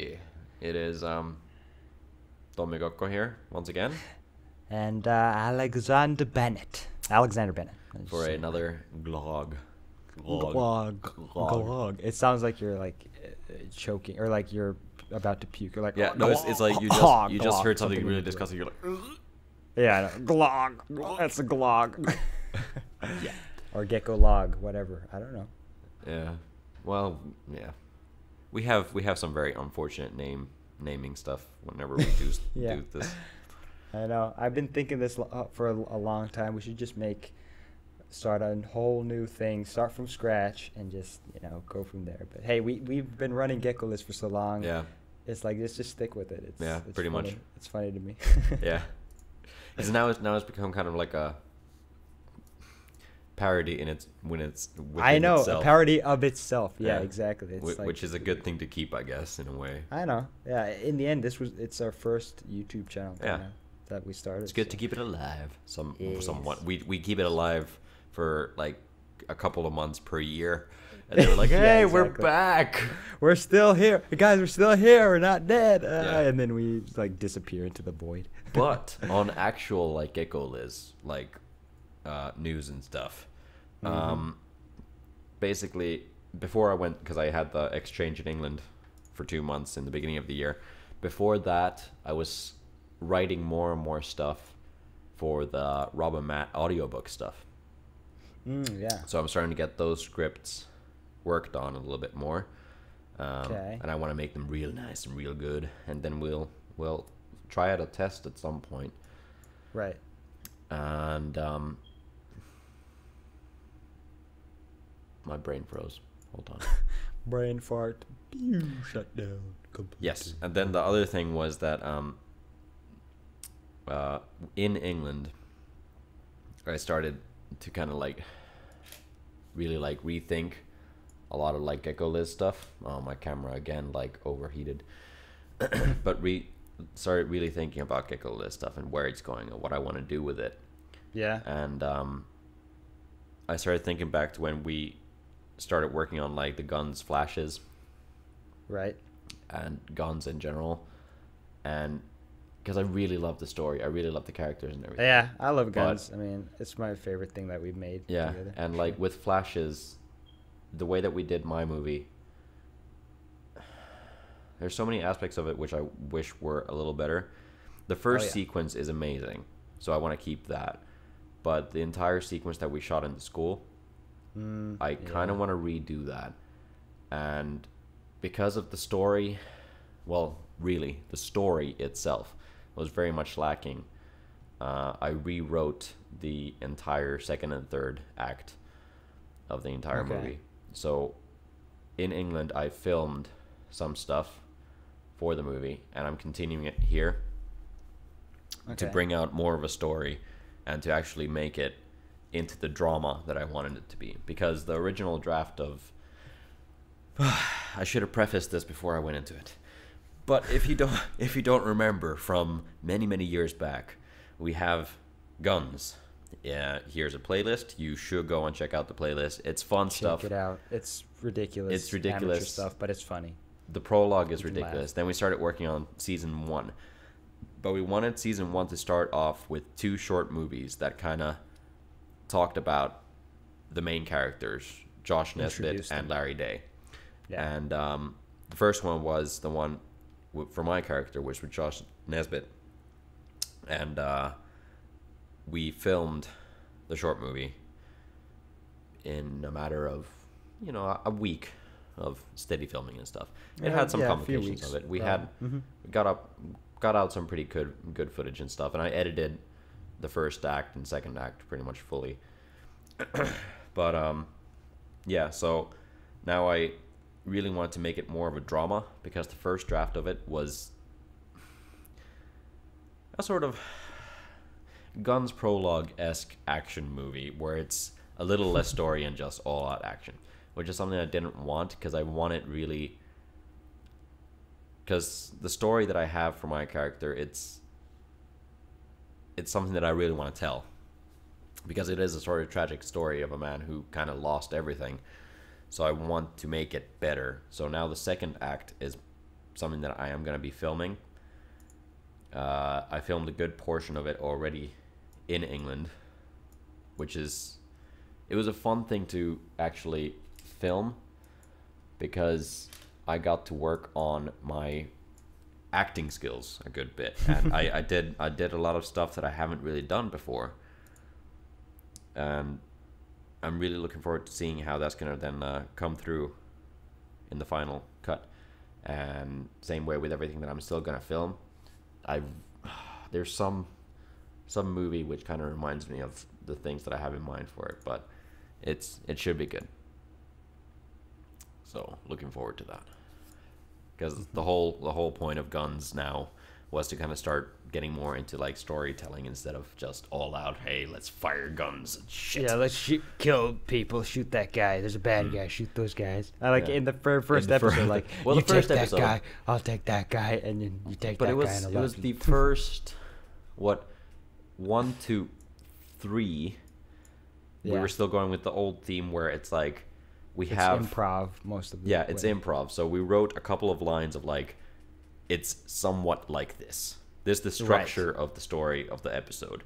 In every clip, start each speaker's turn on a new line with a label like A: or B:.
A: Hey, it is Tommy Gokko here once again
B: And Alexander Bennett. Alexander Bennett.
A: for another glog.
B: Glog. It sounds like you're like choking or like you're about to puke. You're like,
A: Yeah, no, it's like you just heard something really disgusting. You're like,
B: yeah, I know. Glog. That's a glog.
A: yeah,
B: Or Geckoliz, whatever. I don't know.
A: yeah. Well, yeah. We have some very unfortunate naming stuff whenever we do
B: Yeah.
A: do this.
B: I know. I've been thinking this for a long time. We should just start a whole new thing, start from scratch, and just go from there. But hey, we've been running Geckoliz for so long.
A: Yeah,
B: It's like let's just stick with it. It's
A: pretty
B: funny.
A: much.
B: It's funny to me.
A: yeah. Because now it's become kind of like a parody within
B: I know,
A: itself,
B: a parody of itself. Yeah,
A: Yeah.
B: exactly. It's
A: which is a good thing to keep, I guess, in a way.
B: I know. Yeah. In the end, it's our first YouTube channel.
A: Yeah.
B: That we started.
A: It's good
B: so.
A: to keep it alive.
B: Yes.
A: Somewhat. We keep it alive for like a couple of months per year, and they were like, "Hey,
B: Yeah,
A: we're
B: exactly.
A: back."
B: We're still here, guys. We're still here. We're not dead.
A: Yeah.
B: And then we like disappear into the void.
A: But on actual like Geckoliz, like news and stuff, basically before I went, because I had the exchange in England for 2 months in the beginning of the year. Before that, I was writing more and more stuff for the Rob and Matt audiobook stuff.
B: Yeah.
A: So I'm starting to get those scripts worked on a little bit more.
B: Okay.
A: And I want to make them real nice and real good. And then we'll try out a test at some point.
B: Right.
A: And my brain froze. Hold on.
B: Brain fart. Pew, shut down. Completely.
A: Yes. And then the other thing was that in England, I started to kind of like really like rethink a lot of like Geckoliz stuff. Oh, my camera again like overheated. But started really thinking about Geckoliz stuff and where it's going and what I want to do with it.
B: Yeah.
A: And I started thinking back to when we started working on like the G.U.N.S flashes
B: Right.
A: and G.U.N.S in general, and because I really love the story, I really love the characters and everything.
B: Yeah, I love G.U.N.S. I mean, it's my favorite thing that we've made
A: Yeah,
B: together.
A: and like with flashes, the way that we did my movie, there's so many aspects of it which I wish were a little better. The first sequence is amazing, so I want to keep that. But the entire sequence that we shot in the school, I kind of want to redo that. And because of the story, well, really, the story itself was very much lacking. I rewrote the entire second and third act of the entire movie. So in England, I filmed some stuff for the movie, and I'm continuing it here to bring out more of a story and to actually make it into the drama that I wanted it to be. Because the original draft of I should have prefaced this before I went into it. But if you don't remember from many years back, we have G.U.N.S. Yeah, here's a playlist. You should go and check out the playlist. It's fun stuff.
B: Check it out. It's ridiculous.
A: It's ridiculous
B: amateur stuff, but it's funny.
A: The prologue is
B: You can
A: ridiculous.
B: laugh.
A: Then we started working on season 1. But we wanted season 1 to start off with 2 short movies that kind of talked about the main characters, Josh Nesbitt
B: Introduced
A: and
B: them.
A: Larry Day.
B: Yeah.
A: And the first one was the one for my character, which was Josh Nesbitt. And we filmed the short movie in a matter of, a week of steady filming and stuff. It had some
B: a few
A: complications
B: weeks,
A: of it. We
B: probably.
A: got out some pretty good footage and stuff, and I edited the first act and second act pretty much fully. But yeah, so now I really wanted to make it more of a drama, because the first draft of it was a sort of G.U.N.S prologue-esque action movie where it's a little less story and just all-out action, which is something I didn't want, because I want it really... Because the story that I have for my character, it's something that I really want to tell, because it is a sort of tragic story of a man who kind of lost everything. So I want to make it better. So now the second act is something that I am going to be filming. I filmed a good portion of it already in England, which is, it was a fun thing to actually film because I got to work on my acting skills a good bit, and I did a lot of stuff that I haven't really done before, and I'm really looking forward to seeing how that's gonna then come through in the final cut. And same way with everything that I'm still gonna film. There's some movie which kind of reminds me of the things that I have in mind for it, but it should be good. So looking forward to that, because the whole point of G.U.N.S now was to kind of start getting more into like storytelling instead of just all out, hey, let's fire guns and shit.
B: Yeah, let's kill people, shoot that guy. There's a bad guy, shoot those guys. I like in the first episode, like, well, you the first take episode, that guy, I'll take that guy, and then you take that guy. But it was the first, 1, 2, 3. We were still going with the old theme where it's like it's have improv most of the
A: way. It's improv. So we wrote a couple of lines of like, it's somewhat like this. This is the structure of the story of the episode.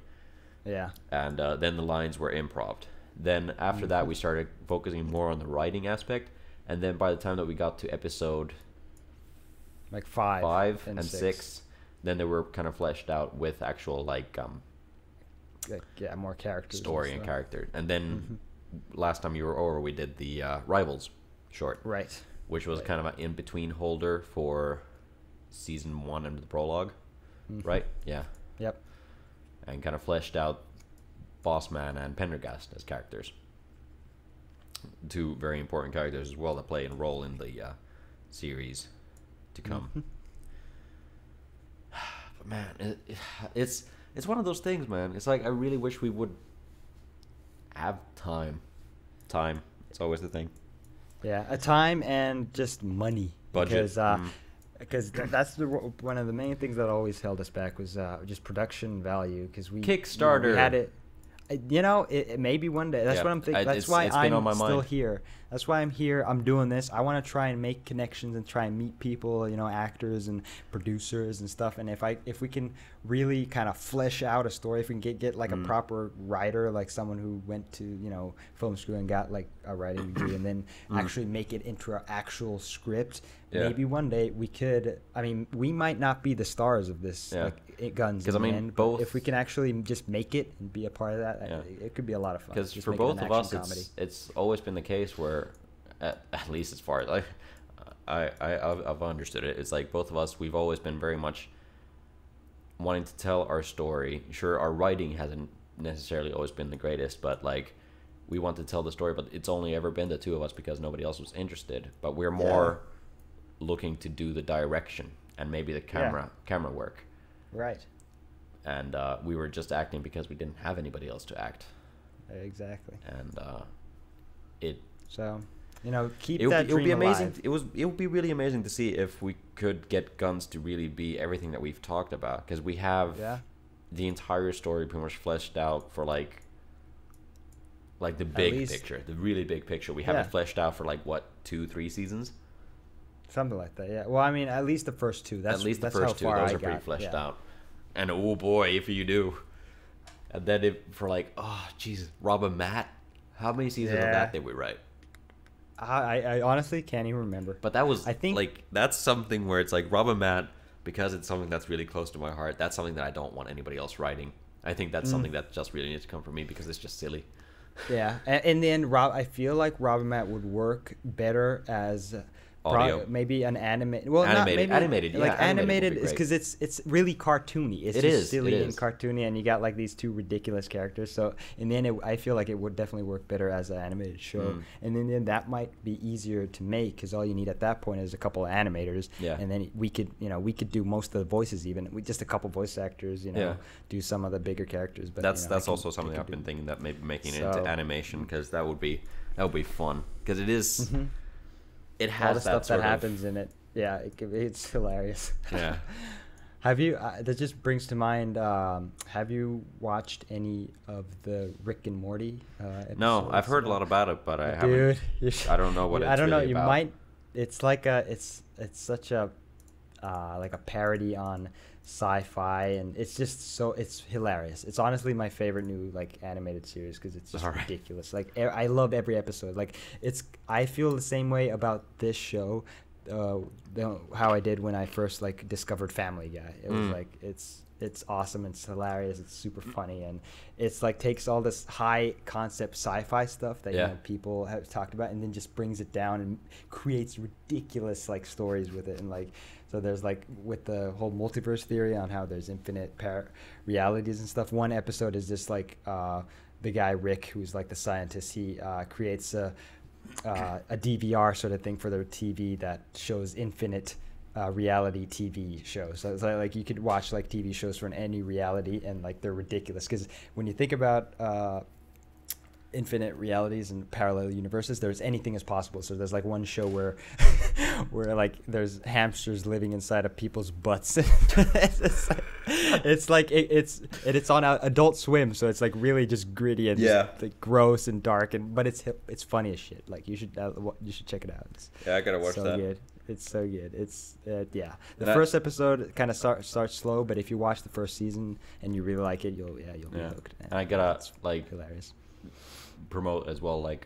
A: Yeah. And then the lines were improv. Then after that, we started focusing more on the writing aspect. And then by the time that we got to episode
B: like 5
A: and 6, then they were kind of fleshed out with actual like
B: more characters,
A: story and character. And then last time you were over, we did the Rivals short,
B: right?
A: Which was kind of an in-between holder for season 1 and the prologue, right? Yeah.
B: Yep.
A: And kind of fleshed out Bossman and Pendergast as characters. 2 very important characters as well that play a role in the series to come. But man, it's one of those things, man. It's like I really wish we would have time. Time. It's always the thing.
B: Yeah, a time and just money.
A: Budget.
B: Because that's one of the main things that always held us back was just production value. Because
A: Kickstarter.
B: We had it. It maybe one day. That's what I'm thinking. That's why I'm still here. That's why I'm here. I'm doing this. I want to try and make connections and try and meet people, actors and producers and stuff. And if we can really kind of flesh out a story, if we can get like a proper writer, like someone who went to film school and got like a writing degree, and then actually make it into an actual script. Yeah. Maybe one day we could. I mean, we might not be the stars of this, like G.U.N.S.
A: Because both.
B: If we can actually just make it and be a part of that, it could be a lot of fun.
A: Because for both of us, it's always been the case where, at least as far as I've understood it, it's like both of us, we've always been very much wanting to tell our story. Sure, our writing hasn't necessarily always been the greatest, but like we want to tell the story. But it's only ever been the 2 of us because nobody else was interested. But we're more looking to do the direction and maybe the camera work,
B: right?
A: And we were just acting because we didn't have anybody else to act.
B: Exactly.
A: And
B: keep that dream alive.
A: It would be really amazing to see if we could get G.U.N.S to really be everything that we've talked about, because we have the entire story pretty much fleshed out for like the big picture, the really big picture. We have it fleshed out for 2-3 seasons.
B: Something like that, yeah. Well, I mean, at least the first 2. That's the first 2.
A: Those are pretty fleshed out. And oh boy, if you do. And then Rob and Matt. How many seasons of that did we write?
B: I honestly can't even remember.
A: But that was, I think, that's something where it's like Rob and Matt, because it's something that's really close to my heart. That's something that I don't want anybody else writing. I think that's something that just really needs to come from me because it's just silly.
B: Yeah, and in the end, I feel like Rob and Matt would work better as
A: audio,
B: maybe an animated. Well, animated. Animated is because it's really cartoony. It's just silly and cartoony, and you got like these 2 ridiculous characters. So in the end, I feel like it would definitely work better as an animated show. And in the end, that might be easier to make because all you need at that point is a couple of animators. Yeah. And then we could do most of the voices even. We just a couple voice actors. Do some of the bigger characters. But
A: that's also something I've been thinking that maybe making it into animation, because that would be fun, because it is. It has all the stuff that happens
B: in it. Yeah, it's hilarious.
A: Yeah.
B: Have you? That just brings to mind. Have you watched any of the Rick and Morty episodes?
A: No, I've heard a lot about it, but I haven't. I don't know what it's.
B: I don't know.
A: Really
B: you
A: about.
B: Might. It's like it's such a like a parody on sci-fi, and it's just it's hilarious. It's honestly my favorite new like animated series because it's just ridiculous. Like I love every episode. Like I feel the same way about this show, how I did when I first like discovered Family Guy. It was like it's awesome, it's hilarious, it's super funny, and it's like takes all this high concept sci-fi stuff that you know people have talked about and then just brings it down and creates ridiculous like stories with it. And like so there's like with the whole multiverse theory on how there's infinite realities and stuff. One episode is just like the guy Rick, who's like the scientist, he creates a DVR sort of thing for their TV that shows infinite reality TV shows. So it's like you could watch like TV shows from any reality, and like they're ridiculous because when you think about infinite realities and parallel universes, there's anything is possible. So there's like one show where where like there's hamsters living inside of people's butts. it's on Adult Swim, so it's like really just gritty and just, like, gross and dark, but it's funny as shit. Like you should check it out.
A: I gotta watch that.
B: Good. It's so good. It's the first episode kind of starts slow, but if you watch the first season and you really like it, you'll be hooked.
A: And I gotta like
B: hilarious.
A: Promote as well. Like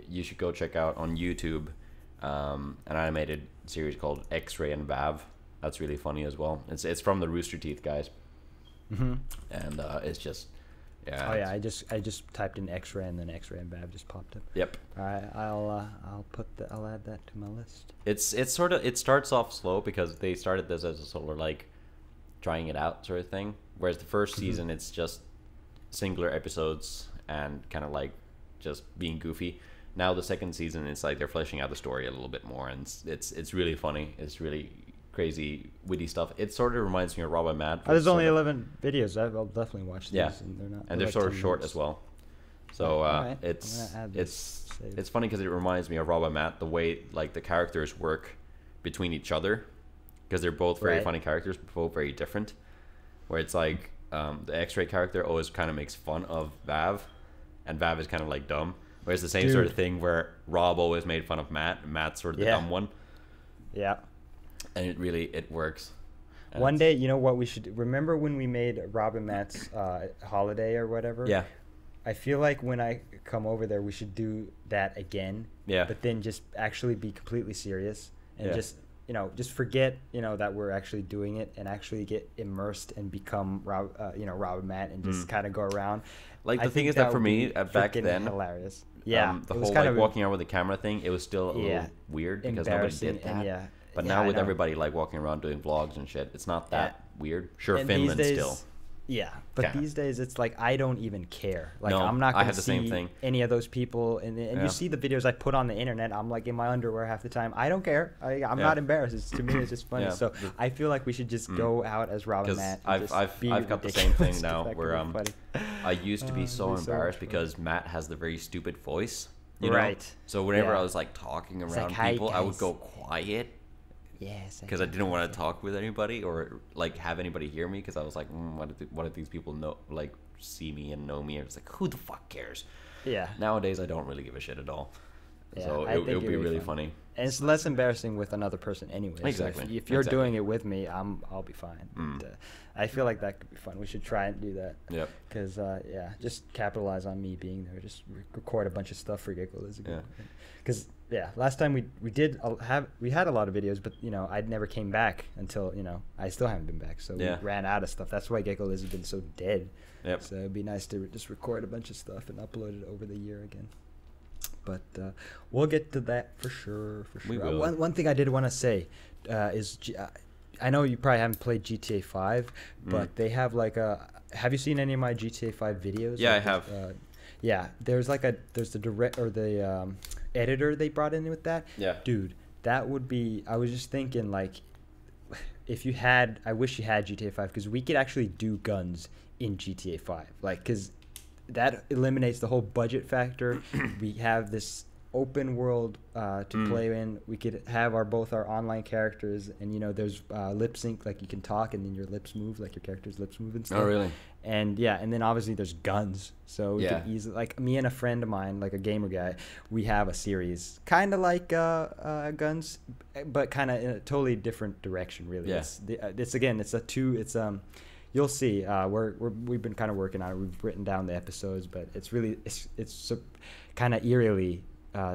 A: you should go check out on YouTube an animated series called X-Ray and Vav. That's really funny as well. It's from the Rooster Teeth guys, and it's just. Yeah.
B: Oh yeah, I just typed in X-Ray and then X-Ray and Vav just popped up.
A: Yep.
B: All right, I'll add that to my list.
A: It starts off slow because they started this as a sort of like trying it out sort of thing. Whereas the first season it's just singular episodes and kind of like just being goofy. Now the second season it's like they're fleshing out the story a little bit more, and it's really funny. It's really crazy witty stuff. It sort of reminds me of Rob and Matt.
B: There's only 11 videos. I'll definitely watch these.
A: Yeah,
B: and
A: they're sort of short as well. So it's funny because it reminds me of Rob and Matt, the way like the characters work between each other, because they're both very funny characters, but both very different. Where it's like the X-Ray character always kind of makes fun of Vav, and Vav is kind of like dumb. Whereas the same sort of thing where Rob always made fun of Matt, and Matt's sort of the dumb one.
B: Yeah.
A: And it works. And
B: one day, you know what we should remember when we made Rob and Matt's holiday or whatever? Yeah. I feel like when I come over there, we should do that again. Yeah. But then just actually be completely serious and just forget, that we're actually doing it and actually get immersed and become Rob and Matt and just kind of go around.
A: Like the thing is that for me back then,
B: hilarious. Yeah.
A: The whole like walking around with the camera thing, it was still a little weird because nobody did that. But now with everybody like walking around doing vlogs and shit, it's not that weird. Sure, and Finland still.
B: Yeah, but these days it's like I don't even care. Like I'm not going to see any of those people, and you see the videos I put on the internet. I'm like in my underwear half the time. I don't care. I'm not embarrassed. To me, it's just funny. So I feel like we should just go out as Rob and Matt.
A: I've got the same thing now where I used to be so embarrassed because Matt has the very stupid voice. You know? So whenever I was like talking around people, I would go quiet.
B: Yes.
A: Because I didn't want to talk with anybody or like have anybody hear me because I was like, what if these people know, like see me and know me? I was like, who the fuck cares? Yeah. Nowadays, I don't really give a shit at all. Yeah, so it would be really funny.
B: And it's less embarrassing with another person anyway.
A: Exactly.
B: So if you're doing it with me, I'll be fine. But, I feel like that could be fun. We should try and do that. Yep. Because just capitalize on me being there. Just record a bunch of stuff for Geckoliz again. Because last time we had a lot of videos, but I never came back until I still haven't been back. So we ran out of stuff. That's why Geckoliz has been so dead. Yep. So it'd be nice to just record a bunch of stuff and upload it over the year again. But we'll get to that for sure.
A: We will.
B: One thing I did want to say is I know you probably haven't played GTA 5, but they have like have you seen any of my GTA 5 videos?
A: Yeah, I have.
B: There's the direct or the editor they brought in with that. Yeah. Dude, that would be. I was just thinking like, I wish you had GTA 5 because we could actually do guns in GTA 5, like because that eliminates the whole budget factor. We have this open world to play in. We could have both our online characters, and there's lip sync, like you can talk and then your lips move, like your character's lips move and stuff.
A: Oh, really?
B: And and then obviously there's guns, so we could easily, like me and a friend of mine, like a gamer guy, we have a series kind of like Guns, but kind of in a totally different direction, really. You'll see. We've been kind of working on it. We've written down the episodes, but it's kind of eerily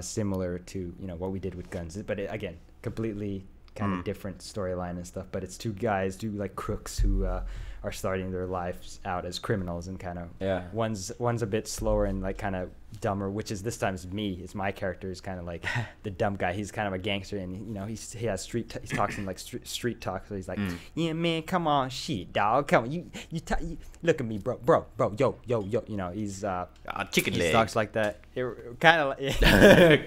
B: similar to what we did with Guns, but again, completely kind of different storyline and stuff. But it's two like crooks who are starting their lives out as criminals, and kind of one's a bit slower and like kind of dumber, which is this time is me. It's my character is kind of like the dumb guy. He's kind of a gangster, and he has he talks in like street talk. So he's like, yeah man, come on, shit dog, come on, you look at me, bro, yo, he's
A: chicken leg.
B: He talks like that. It kind of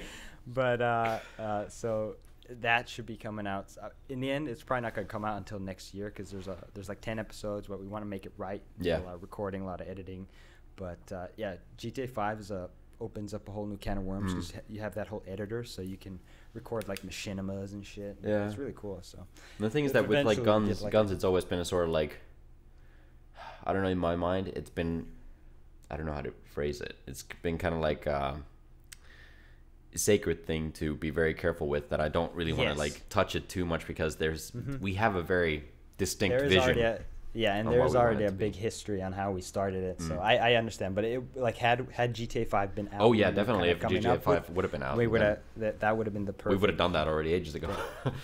B: but so that should be coming out. In the end, it's probably not going to come out until next year, because there's like 10 episodes, but we want to make it right.
A: Yeah.
B: A lot of recording, a lot of editing. But GTA 5 opens up a whole new can of worms, because you have that whole editor, so you can record like machinimas and shit.
A: Yeah.
B: It's really cool. So
A: the thing is that with like Guns, it's always been a sort of like, I don't know, in my mind, it's been, I don't know how to phrase it. It's been kind of like sacred thing to be very careful with, that I don't really want to like touch it too much, because we have a very distinct vision.
B: And there's already a big history on how we started it, so I understand. But it like had GTA 5 been out,
A: definitely, if GTA 5 would have been out,
B: we would have that would have been the perfect.
A: We would have done that already ages ago.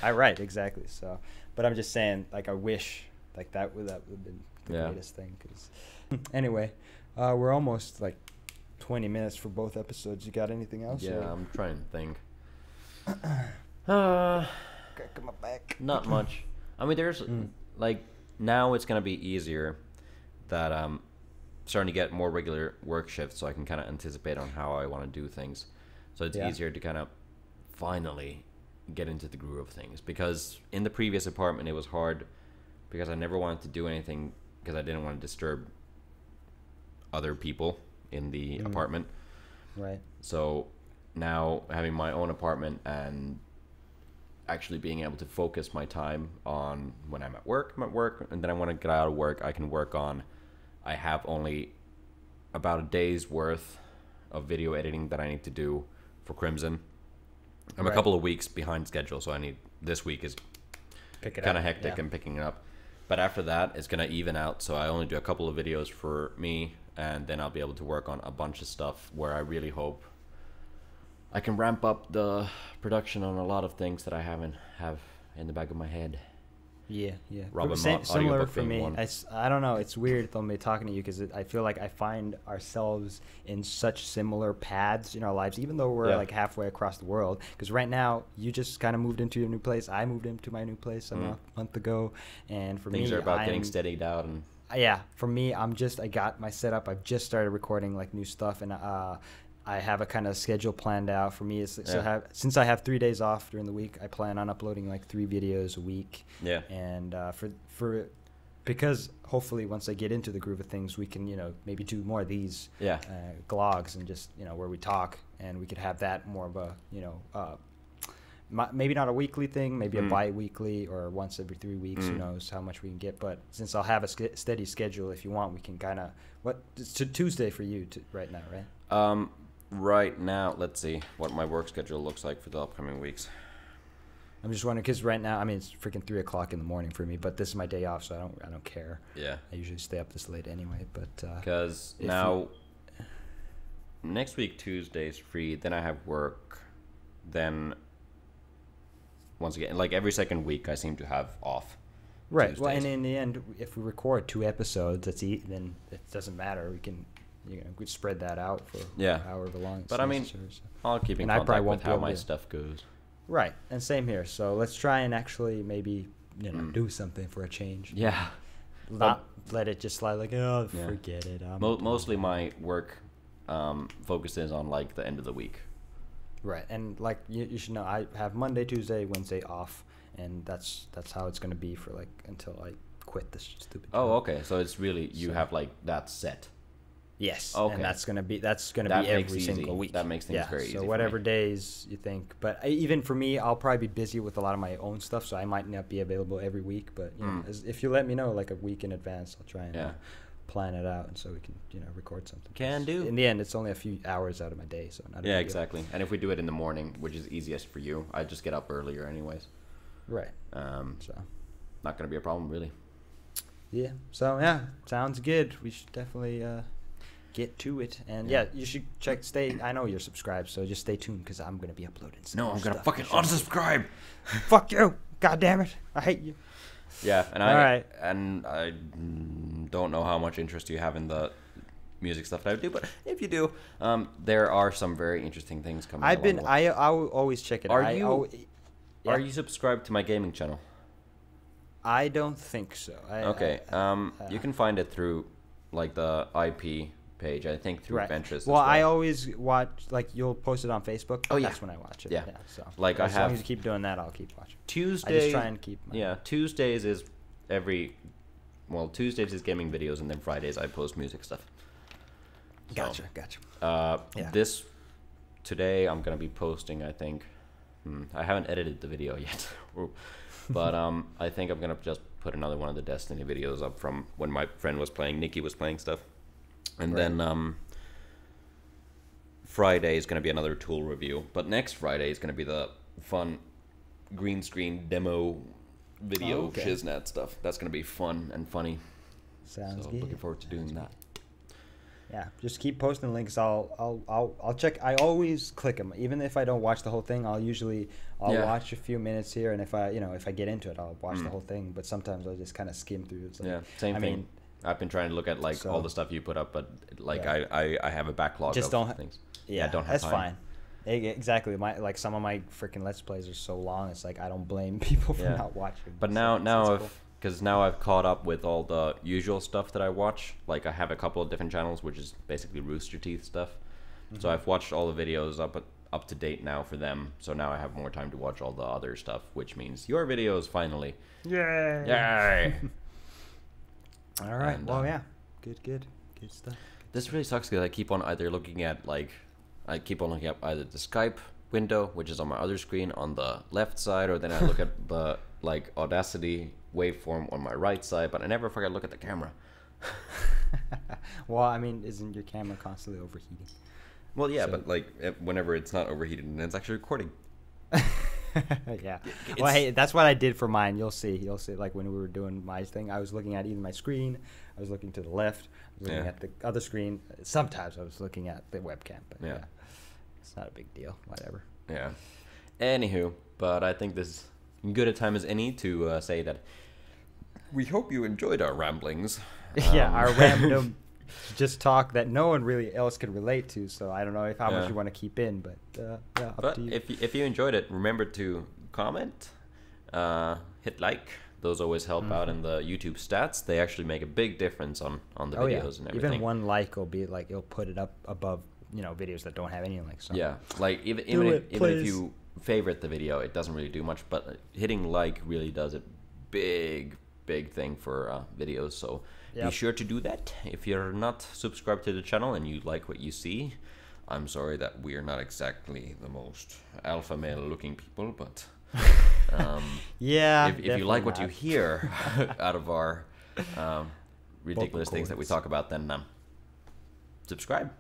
B: Right, exactly. So, but I'm just saying, like, I wish like that would have been the greatest thing. Because anyway, we're almost like 20 minutes for both episodes. You got anything else?
A: Yeah, I'm trying to think.
B: Come on back.
A: Not much. I mean, there's like, now it's gonna be easier that starting to get more regular work shifts, so I can kind of anticipate on how I want to do things. So it's easier to kind of finally get into the groove of things, because in the previous apartment it was hard, because I never wanted to do anything, because I didn't want to disturb other people in the apartment.
B: Right.
A: So now having my own apartment and actually being able to focus my time on when I'm at work, and then I want to get out of work, I can work on, I have only about a day's worth of video editing that I need to do for Crimson. I'm a couple of weeks behind schedule, so this week is kind of hectic and picking it up. But after that, it's going to even out, so I only do a couple of videos for me, and then I'll be able to work on a bunch of stuff where I really hope I can ramp up the production on a lot of things that I have in the back of my head.
B: Yeah.
A: Similar
B: for me. I don't know. It's weird though, me talking to you, because I feel like I find ourselves in such similar paths in our lives, even though we're like halfway across the world. Because right now, you just kind of moved into your new place. I moved into my new place a month ago, and for
A: things
B: me,
A: are about getting steadied out. And
B: for me, I got my setup. I've just started recording like new stuff, and I have a kind of schedule planned out for me. Since I have 3 days off during the week, I plan on uploading like 3 videos a week.
A: Yeah.
B: And because hopefully once I get into the groove of things, we can maybe do more of these GLogs, and just where we talk, and we could have that more of a maybe not a weekly thing, maybe a bi-weekly or once every 3 weeks. Who knows how much we can get? But since I'll have a steady schedule, if you want, we can kind of it's Tuesday for you right now, right?
A: Right now, let's see what my work schedule looks like for the upcoming weeks.
B: I'm just wondering, because right now, I mean, it's freaking 3 o'clock in the morning for me, but this is my day off, so I don't care.
A: Yeah.
B: I usually stay up this late anyway, but
A: because now next week Tuesday's free, then I have work, then once again, like every second week, I seem to have off.
B: Right.
A: Tuesdays.
B: Well, and in the end, if we record 2 episodes, then it doesn't matter. We can we spread that out for however long.
A: But I mean, I'll keep in contact with how my stuff goes.
B: Right, and same here. So let's try and actually maybe do something for a change.
A: Yeah.
B: Not let it just slide like, forget it.
A: Mostly my work focuses on like the end of the week.
B: Right, and like you should know, I have Monday, Tuesday, Wednesday off, and that's how it's gonna be for like until I quit this stupid job.
A: Oh, okay. So it's really have like that set.
B: Yes.
A: Okay.
B: And that's gonna be
A: That makes
B: every
A: easy.
B: single week.
A: That makes things very easy.
B: So
A: for
B: whatever
A: me.
B: days you think, but even for me, I'll probably be busy with a lot of my own stuff, so I might not be available every week. But you know, if you let me know like a week in advance, I'll try and plan it out, and so we can record something.
A: Can do.
B: In the end, it's only a few hours out of my day, so not.
A: Yeah, exactly. And if we do it in the morning, which is easiest for you, I just get up earlier anyways.
B: Right.
A: So not gonna be a problem really.
B: Yeah. So yeah, sounds good. We should definitely get to it, and you should stay. I know you're subscribed, so just stay tuned because I'm gonna be uploading.
A: No, I'm gonna fucking unsubscribe.
B: Fuck you! God damn it! I hate you.
A: Yeah, and I don't know how much interest you have in the music stuff that I do, but if you do, there are some very interesting things coming.
B: I will always check it.
A: Are you subscribed to my gaming channel?
B: I don't think so.
A: You can find it through like the IP page. I think through Ventress.
B: Well, I always watch, like, you'll post it on Facebook.
A: Oh yeah,
B: that's when I watch it.
A: Yeah.
B: So
A: like
B: as long as you keep doing that, I'll keep watching.
A: Tuesday.
B: I just try and keep.
A: Tuesdays is Tuesdays is gaming videos, and then Fridays I post music stuff.
B: Gotcha.
A: Today I'm gonna be posting. I think I haven't edited the video yet, but I think I'm gonna just put another one of the Destiny videos up from when my friend was playing. Nikki was playing stuff, and then Friday is gonna be another tool review. But next Friday is gonna be the fun green screen demo video shiznat stuff. That's gonna be fun and funny.
B: Sounds good.
A: Looking forward to doing that.
B: Yeah, just keep posting links. I'll check. I always click them, even if I don't watch the whole thing. I'll watch a few minutes here, and if I get into it, I'll watch the whole thing. But sometimes I'll just kind of skim through. It's like,
A: same thing. I've been trying to look at all the stuff you put up, but I have a backlog of things.
B: Yeah,
A: don't have
B: that's
A: time.
B: Fine. Exactly. Some of my freaking Let's Plays are so long. It's like I don't blame people for not watching.
A: But now I've caught up with all the usual stuff that I watch. Like I have a couple of different channels, which is basically Rooster Teeth stuff. So I've watched all the videos up to date now for them. So now I have more time to watch all the other stuff, which means your videos finally. Yay!
B: All right. Good stuff.
A: This really sucks because I keep on looking at either the Skype window, which is on my other screen on the left side, or then I look at the Audacity waveform on my right side, but I never forget to look at the camera.
B: Well, I mean, isn't your camera constantly overheating?
A: Well, yeah, but whenever it's not overheated and it's actually recording.
B: Yeah. Well, hey, that's what I did for mine. You'll see. Like when we were doing my thing, I was looking at even my screen. I was looking to the left. I was looking at the other screen. Sometimes I was looking at the webcam. But yeah, it's not a big deal. Whatever.
A: Yeah. Anywho, but I think this is good a time as any to say that we hope you enjoyed our ramblings.
B: Our random just talk that no one really else could relate to. So I don't know how much you want to keep in, but up to you.
A: If you enjoyed it, remember to comment, hit like. Those always help out in the YouTube stats. They actually make a big difference on the videos and everything.
B: Even one like will be like it'll put it up above videos that don't have any likes. So.
A: Yeah, like even if you favorite the video, it doesn't really do much, but hitting like really does a big thing for videos. So be sure to do that. If you're not subscribed to the channel and you like what you see, I'm sorry that we are not exactly the most alpha male looking people, but if you like what you hear out of our ridiculous things that we talk about, then subscribe.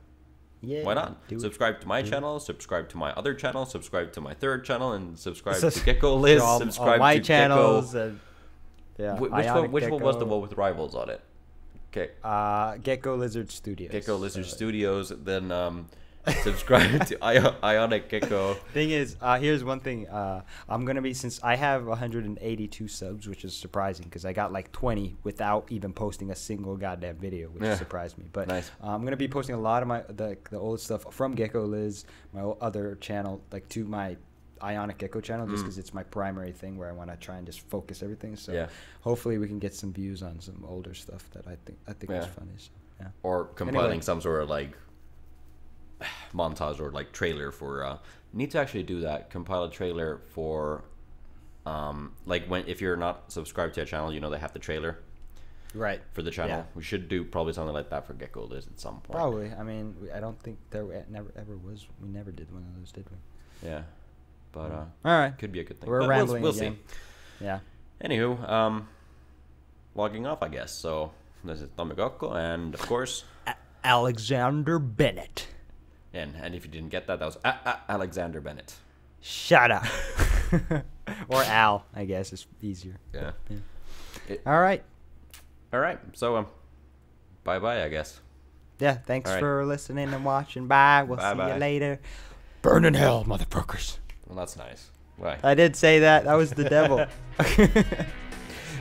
B: Yeah,
A: why not? Subscribe to my channel, subscribe to my other channel, subscribe to my third channel, and subscribe to Geckoliz. Subscribe
B: my
A: to
B: channels.
A: Which one was the one with rivals on it? Okay.
B: Geckoliz Studios.
A: Geckoliz Studios. Then subscribe to Ionic Gecko.
B: Thing is, here's one thing. I'm gonna be, since I have 182 subs, which is surprising because I got like 20 without even posting a single goddamn video, which surprised me. But
A: nice.
B: I'm gonna be posting a lot of the old stuff from Geckoliz, my other channel, like to my Ionic Gecko channel, just because it's my primary thing where I want to try and just focus everything. So hopefully we can get some views on some older stuff that I think is funny. So,
A: or compiling some sort of like montage or like trailer for need to actually do that, compile a trailer for like if you're not subscribed to a channel, they have the trailer.
B: Right.
A: For the channel.
B: Yeah.
A: We should do probably something like that for Geckoliz at some point.
B: Probably. I mean, I don't think there never ever was. We never did one of those, did we?
A: Yeah. But
B: all right.
A: could be a good thing.
B: We're
A: but
B: rambling
A: we'll
B: again.
A: see.
B: Yeah.
A: Anywho, logging off, I guess. So this is Tommy Gokko, and of course
B: Alexander Bennett.
A: And if you didn't get that, that was Alexander Bennett.
B: Shut up. Or Al, I guess is easier.
A: Yeah.
B: All right.
A: All right. So bye-bye, I guess.
B: Yeah, thanks
A: All right.
B: for listening and watching. Bye. We'll see
A: Bye-bye.
B: you later. Burn in hell, motherfuckers.
A: Well, that's nice. Bye.
B: I did say that. That was the devil.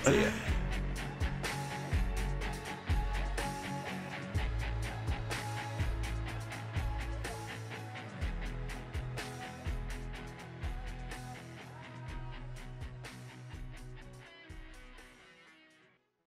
A: See ya.